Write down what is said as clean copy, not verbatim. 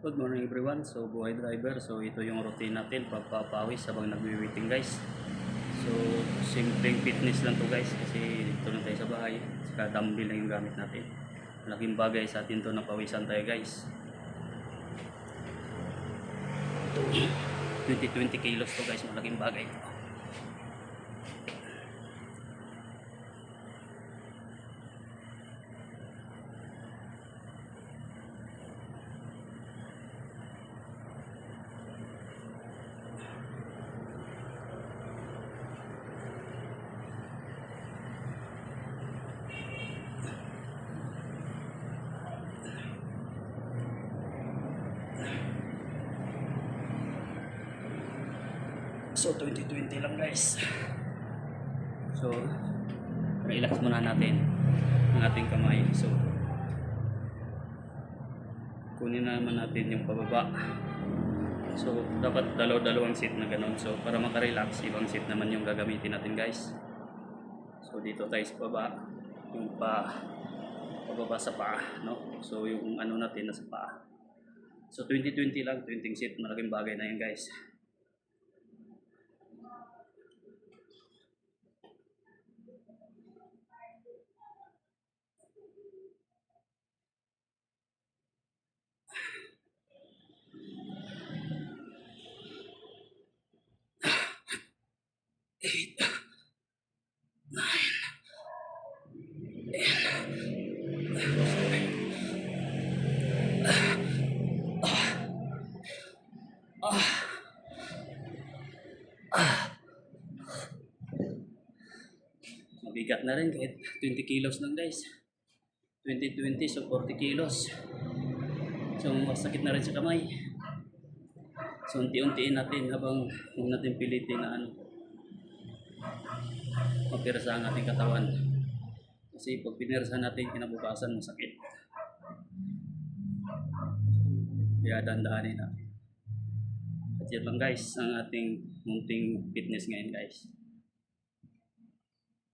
Good morning everyone. So buhay driver. So ito yung routine natin pagpapawis habang nagwi-waiting guys. So simpleng fitness lang to guys kasi dito lang tayo sa bahay. Saka dumbbell lang yung gamit natin. Malaking bagay sa atin to na pawisan tayo guys. 20 kilos to guys, malaking bagay. So 2020 lang guys. So relax muna natin ang ating kamay. So kunin na naman natin yung pababa. So dapat dalawang seat na ganun. So para makarelax, ibang seat naman yung gagamitin natin guys. So dito tayo sa baba, yung pababa sa paa, no? So yung ano natin nasa paa. So 20 lang, 20 seat, malaking bagay na yan guys. Eight, 9, 10. Mabigat na rin kahit 20 kilos lang guys. 20 so 40 kilos. So masakit na rin sa kamay. So unti-untiin natin habang huwag natin pilitin na mapirsa ang ating katawan. Kasi pag pinirsa natin kinabukasan masakit. Kaya dandahanin natin. At yan lang guys ang ating munting fitness ngayon guys.